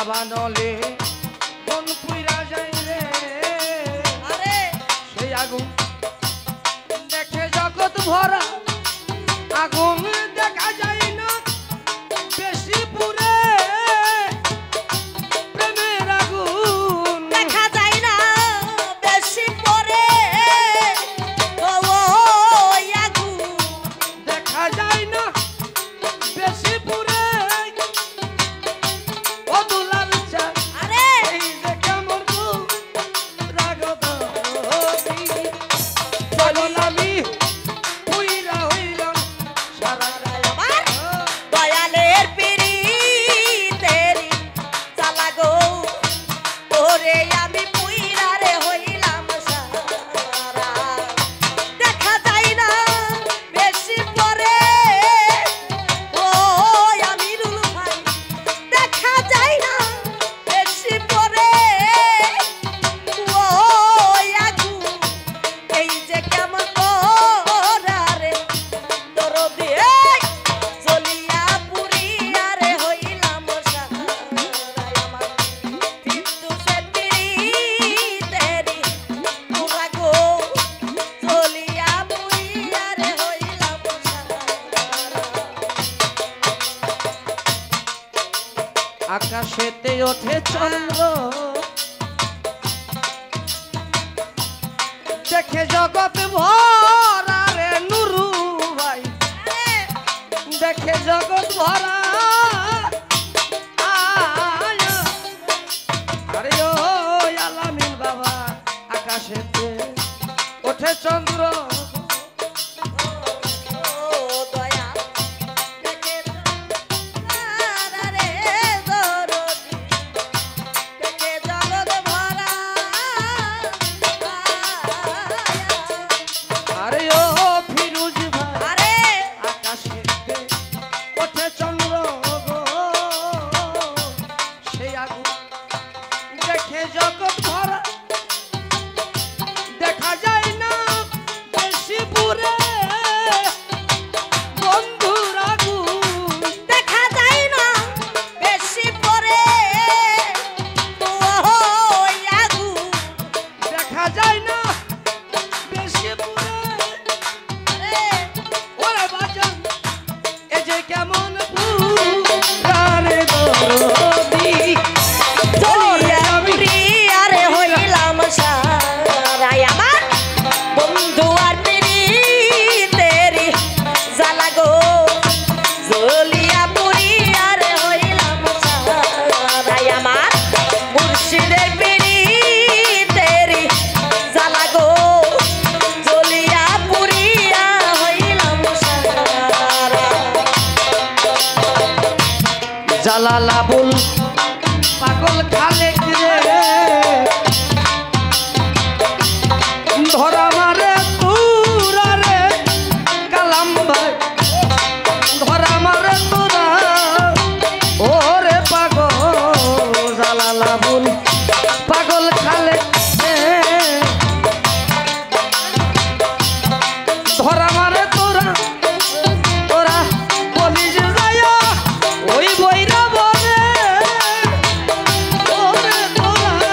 বাবা নলে কোন পুইরা যায় রে আরে সেই আগুন দেখে জগৎ ভরা আগুন দেখা যায় না বেশি পুরে প্রেমের আগুন দেখা যায় না বেশি পরে ও আগুন দেখা যায় না বেশি পুরে ও দুলাল চা আরে এই যে কেমন রাগত চলো আমি পুইরা হইলাম সারা আমার দয়ালের পিরিতেরি চালা গো ওরে আমি পুইরা রে হইলাম সারা দেখা যায় না বেশি পরে ও আমি রুলু ভাই দেখা যায় না বেশি পরে ও আগু এই যে কেমন রে তোর দিয়ে জ্বলিয়া পুরিয়া রে হইলাম সারাই আমার কিন্তু সে পিরিতেরি পুরা গো জ্বলিয়া পুরিয়া রে হইলাম সারা আকাশেতে ওঠে চন্দ্র দেখে জগৎ ভরা রে নুরু ভাই দেখে জগৎ ভরা আয়, আরে ও আলামিন বাবা আকাশেতে ওঠে চন্দ্র ও দয়া দেখে তারা রে দরদি দেখে জগৎ ভরা আরে ও ফিরুজ ভাই আরে আকাশেতে ওঠে চন্দ্র গো সেই আগুন দেখে জগৎ ভরা দেখা যায় না বেশি পুরে বন্ধুর আগুন দেখা যায় না বেশি পরে ও আগু দেখা যায় না বেশি পুরে রে ওরে বাজান এ যে কেমন পুরারে দরদি জ্বলিয়া পুরিয়া রে হইলাম সারাই আমার বন্ধু আর পিরিতেরি জ্বালা গো জ্বলিয়া পুরিয়া রে হইলাম সারাই আমার মুর্শিদের পিরিতেরি জ্বালা গো জ্বলিয়া পুরিয়া হইলাম সারা জালালাবুল পাগল খালে রে ধরা মারে তুরা রে কালাম ভাই ধরা মারে তুরা ওরে পাগল জালালাবুল পাগল খালে ধরা মারে তোরা তোরা বলিস যায় ওই বৈরা বলে ওরে তোরা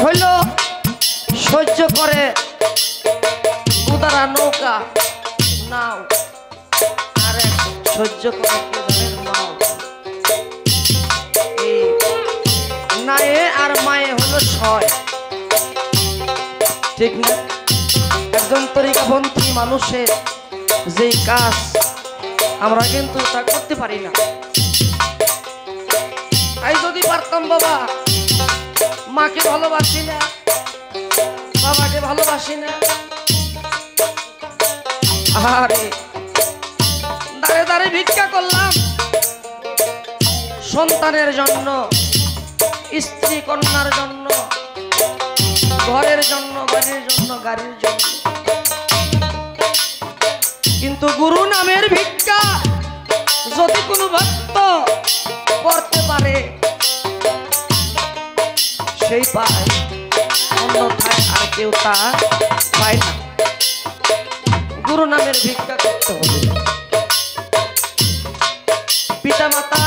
হইল সহ্য করে উদারা নৌকা নাও, আর এক সহ্য করে কি জানেন নাও। এই নায়ে আর মায়ে হলো ছয়, ঠিক না? একজন তরিকাপন্থী মানুষের যেই কাজ আমরা কিন্তু তা করতে পারি না। তাই যদি পারতাম বাবা, মাকে ভালোবাসি না, বাবাকে ভালোবাসি না, আরে দাঁড়ে দাঁড়ে ভিক্ষা করলাম সন্তানের জন্য, স্ত্রী কন্যার জন্য, ঘরের জন্য, বাড়ির জন্য, গাড়ির জন্য, কিন্তু গুরু নামের ভিক্ষা যদি কোনো ভক্ত করতে পারে সেই পায়, অন্যথায় আর কেউ তা পায় না। গুরু নামের ভিক্ষা করতে হবে। পিতা মাতা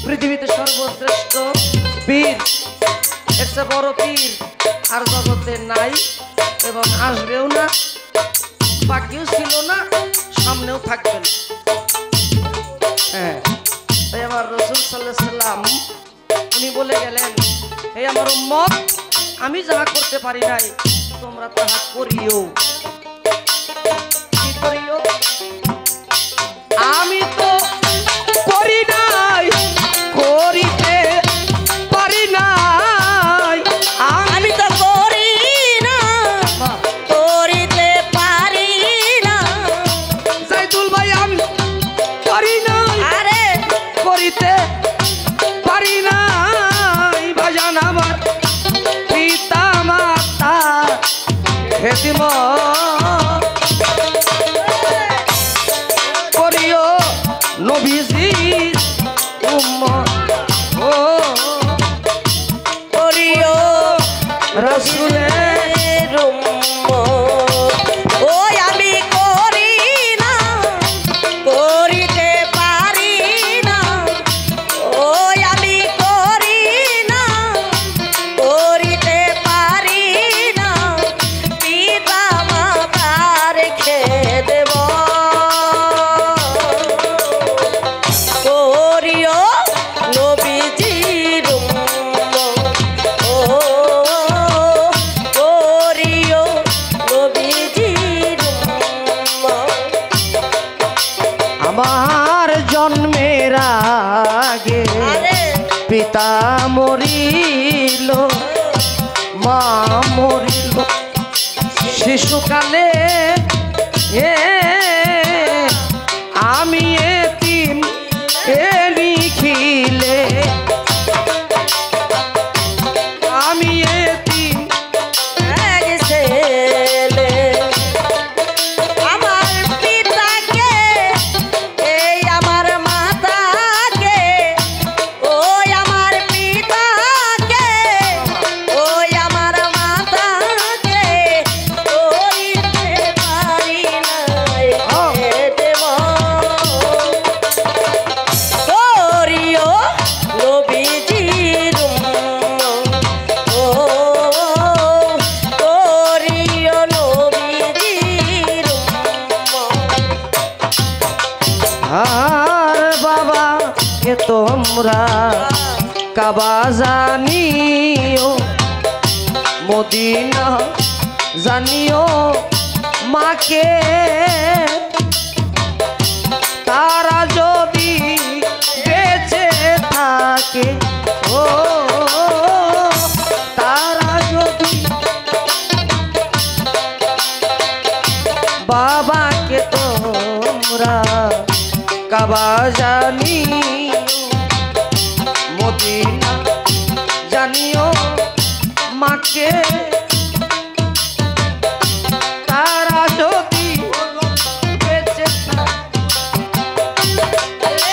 পৃথিবীতে সর্বশ্রেষ্ঠ বীর, এর চেয়ে বড় বীর আর জগতে নাই এবং আসবেও না, বাকিও ছিল না, সামনেও থাকবে না। হ্যাঁ, তাই আমার রাসূল সাল্লাল্লাহু আলাইহি সাল্লাম উনি বলে গেলেন, এই আমার উম্মত, আমি যাহা করতে পারি নাই তোমরা তাহা করিও। কি করিও? আমি তো করি নাই, করিতে পারি নাই। আমি তো করি না, করিতে পারি না। জাইদুল ভাই আমি করি নাই, আরে করিতে পারি নাই। ভাজান আমার পিতা মাতা খেদমত করিও, নবীজির উম্মত ও করিও রাসূলের ওই আমি করি না, করিতে পারি না। ওই আমি করি না, করিতে পারি না। পিতা মাতার খেদব করিও, নবীজির ও করিও, নবীজির আমার জন্মের আগে আরে পিতা মরিল, মা মরিল শিশুকালে, এ আমি এতিম এ নিখিলে, আমি এতিম এক ছেলে। আমার পিতাকে, এই আমার মাতাকে, ওই আমার পিতাকে, ওই আমার মাতাকে করিতে পারি নাই খেদব। করিও, নবীজির ও করিও, নবীজির আর বাবা কে তোমরা কাবা জানিও, মদিনা জানিও, মাকে তারা যদি বেঁচে থাকে, ও তারা যদি বাবাকে তোমরা কাবা জানিও, মদিনা জানিও, মাকে তারা যদি বেঁচে থাকে,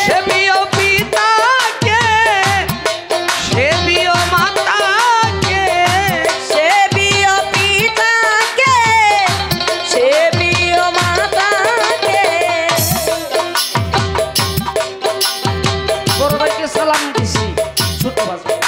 সেবিও পিতাকে, সেবিও মাতাকে, সেবিও পিতাকে, সেবিও মাতাকে। বড় ভাইকে সালাম দিছি, ছোট বাজার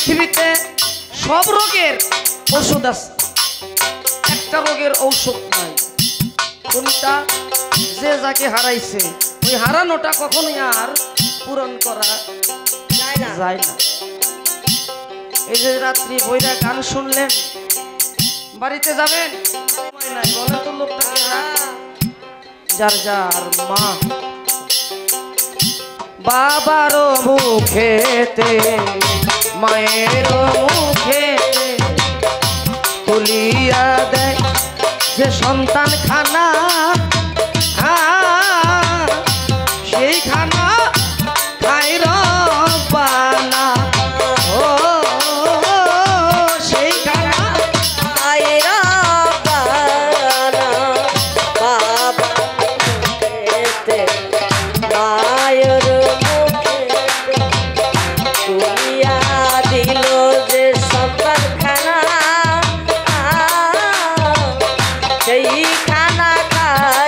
পৃথিবীতে সব রোগের ওষুধ আছে, একটা রোগের ঔষধ নাই। কোনটা? যে যাকে হারাইছে ওই হারানোটা কখনোই আর পূরণ করা যায় না। এই যে রাত্রি বইরা গান শুনলেন, বাড়িতে যাবেন সময় নাই, বলেন তো লোকটাকে যার যার মা বাবার মুখেতে মায়ের মুখেতে তুলিয়া দেয় যে সন্তান খানা, সেই খানা খাই রব্বানা। ও সেই খানা খাই রব্বানা। বাবা মুখেতে মায়ের মুখেতে তুলিয়া দিল যে সন্তান খানা, সেই খানা খাই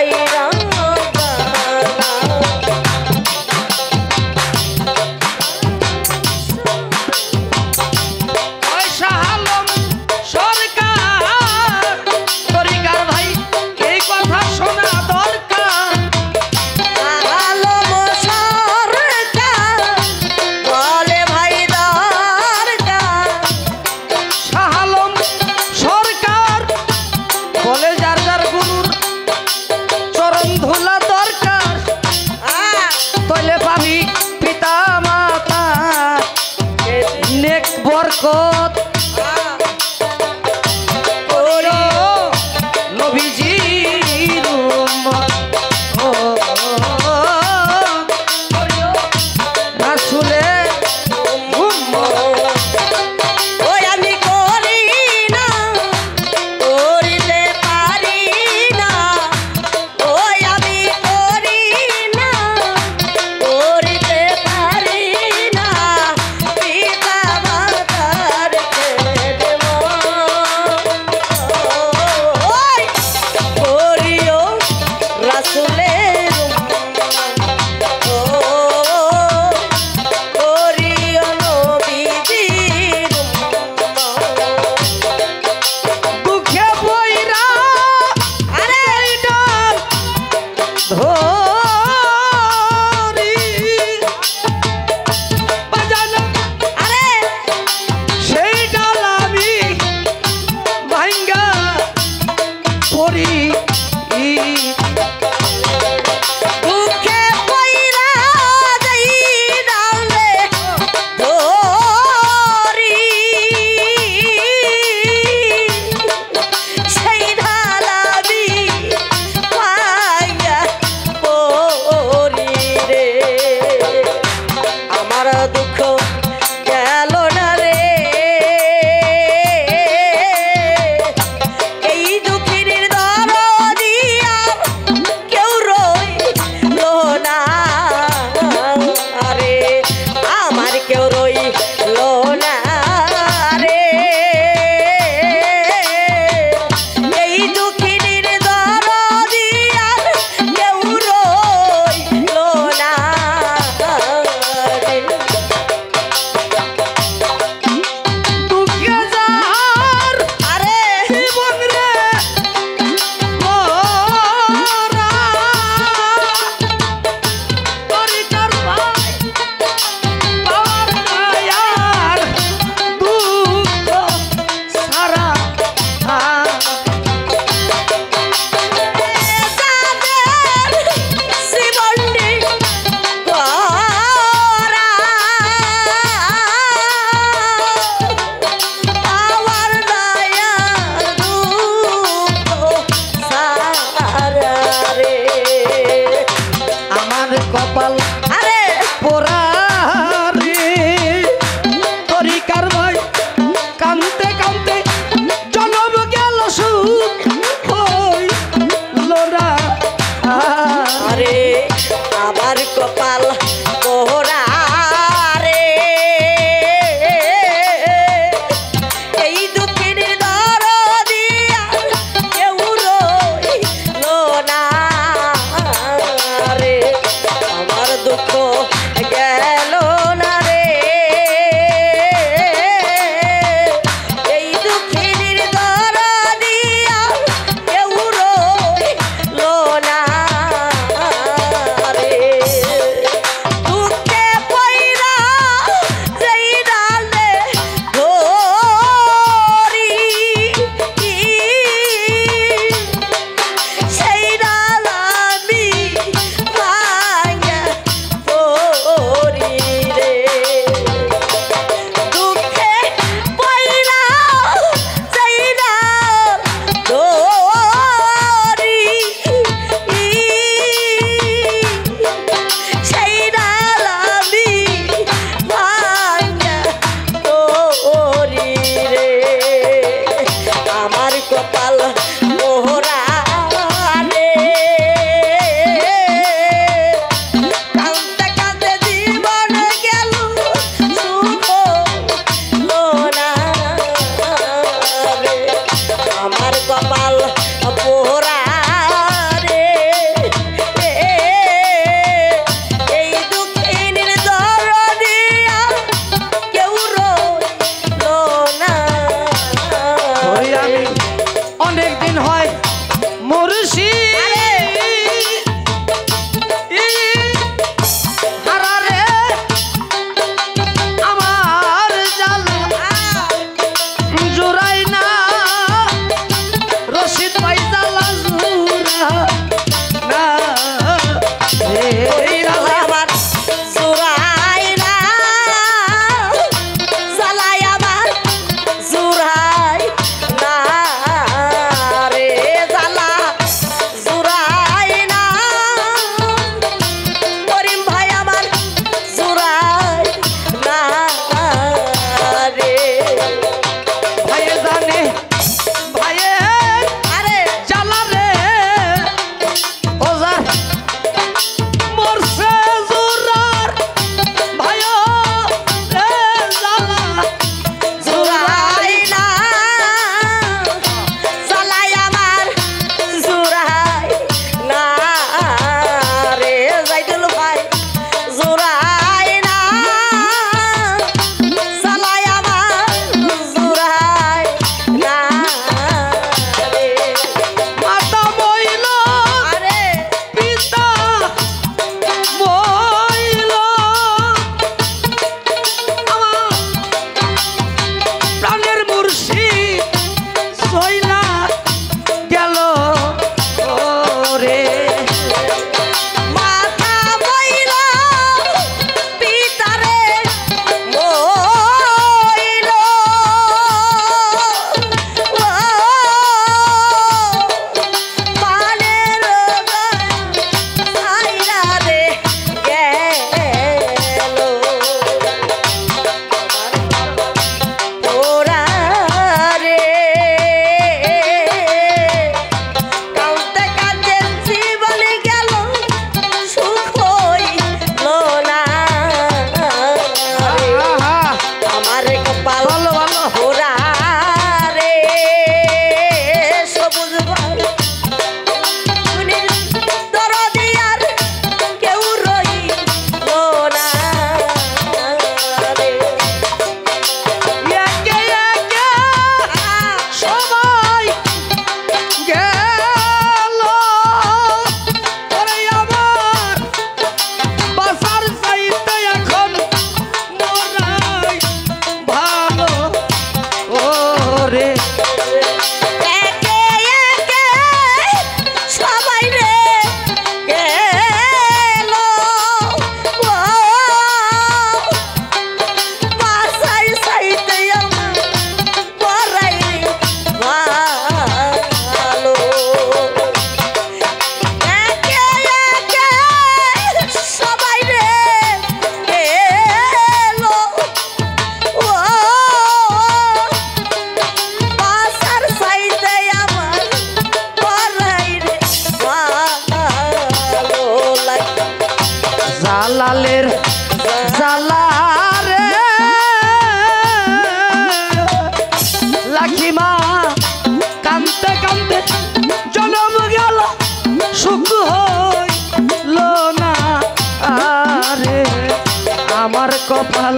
কপাল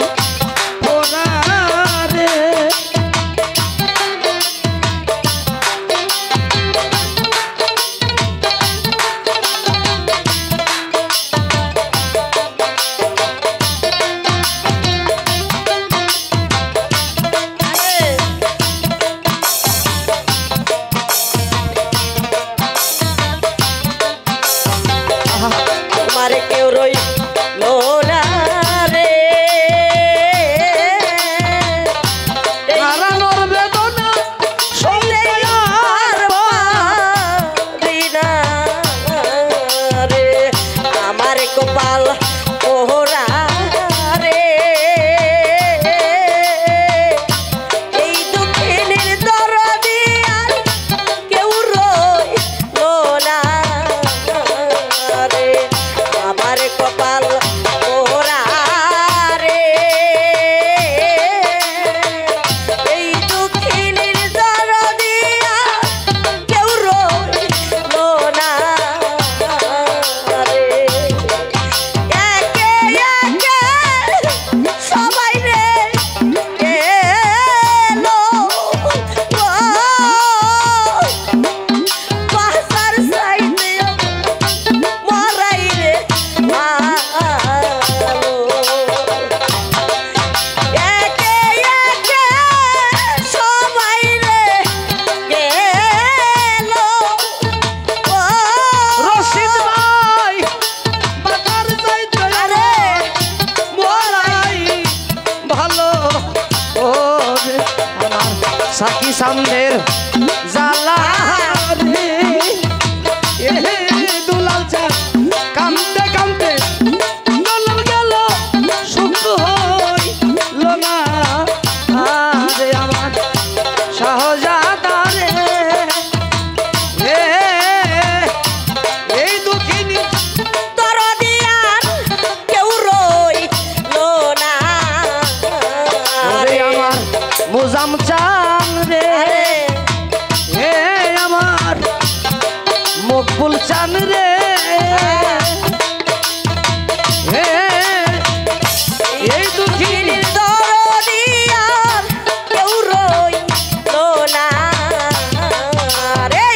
পোড়া রে। তোমার কেউ রইল না রে, হারানোর বেদনা সইতে আর পারি না রে, আমার কপাল পোড়া রে। এই দুঃখিনীর দরদি আর কেউ রইল না রে, আমার কপাল পোড়া রে। এই দুঃখিনীর দরদি আর কেউ রইল না রে, একে একে সবাই রে গেল বাসার সাইতে মরাই রে ভালো, একে একে সবাই রে গেল রশিদ ভাই বাজার যাইতে আরে মরাই ভালো। ও রে আমার সাকি সামনের জ্বালা রে। এ দুলাল চা কামতে কামতে দলন গেল সুখ হইল না। আরে আমার শাহজাদা রে। এই দুঃখিনী দরদি আর কেউ রইল না রে আমার মুজাম চান রে। আরে হে আমার মকবুল চান রে। হে এই দুঃখিনী দরদি আর কেউ রইল না রে,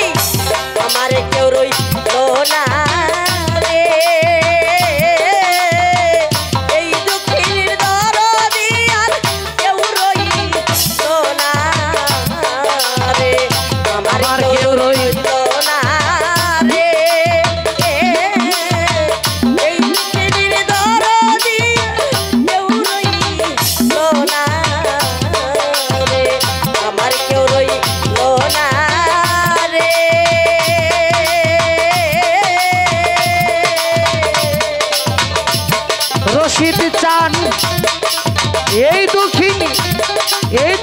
আমার কেউ রইল না রে। এই দুঃখিনীর দরদি আর কেউ রইল না রে, আমার কেউ রইল না রে। এই দুঃখিনীর দরদি কেউ রইল না রে, আমার কেউ রইল না রে। রশিদ চান এই দুঃখিনী এই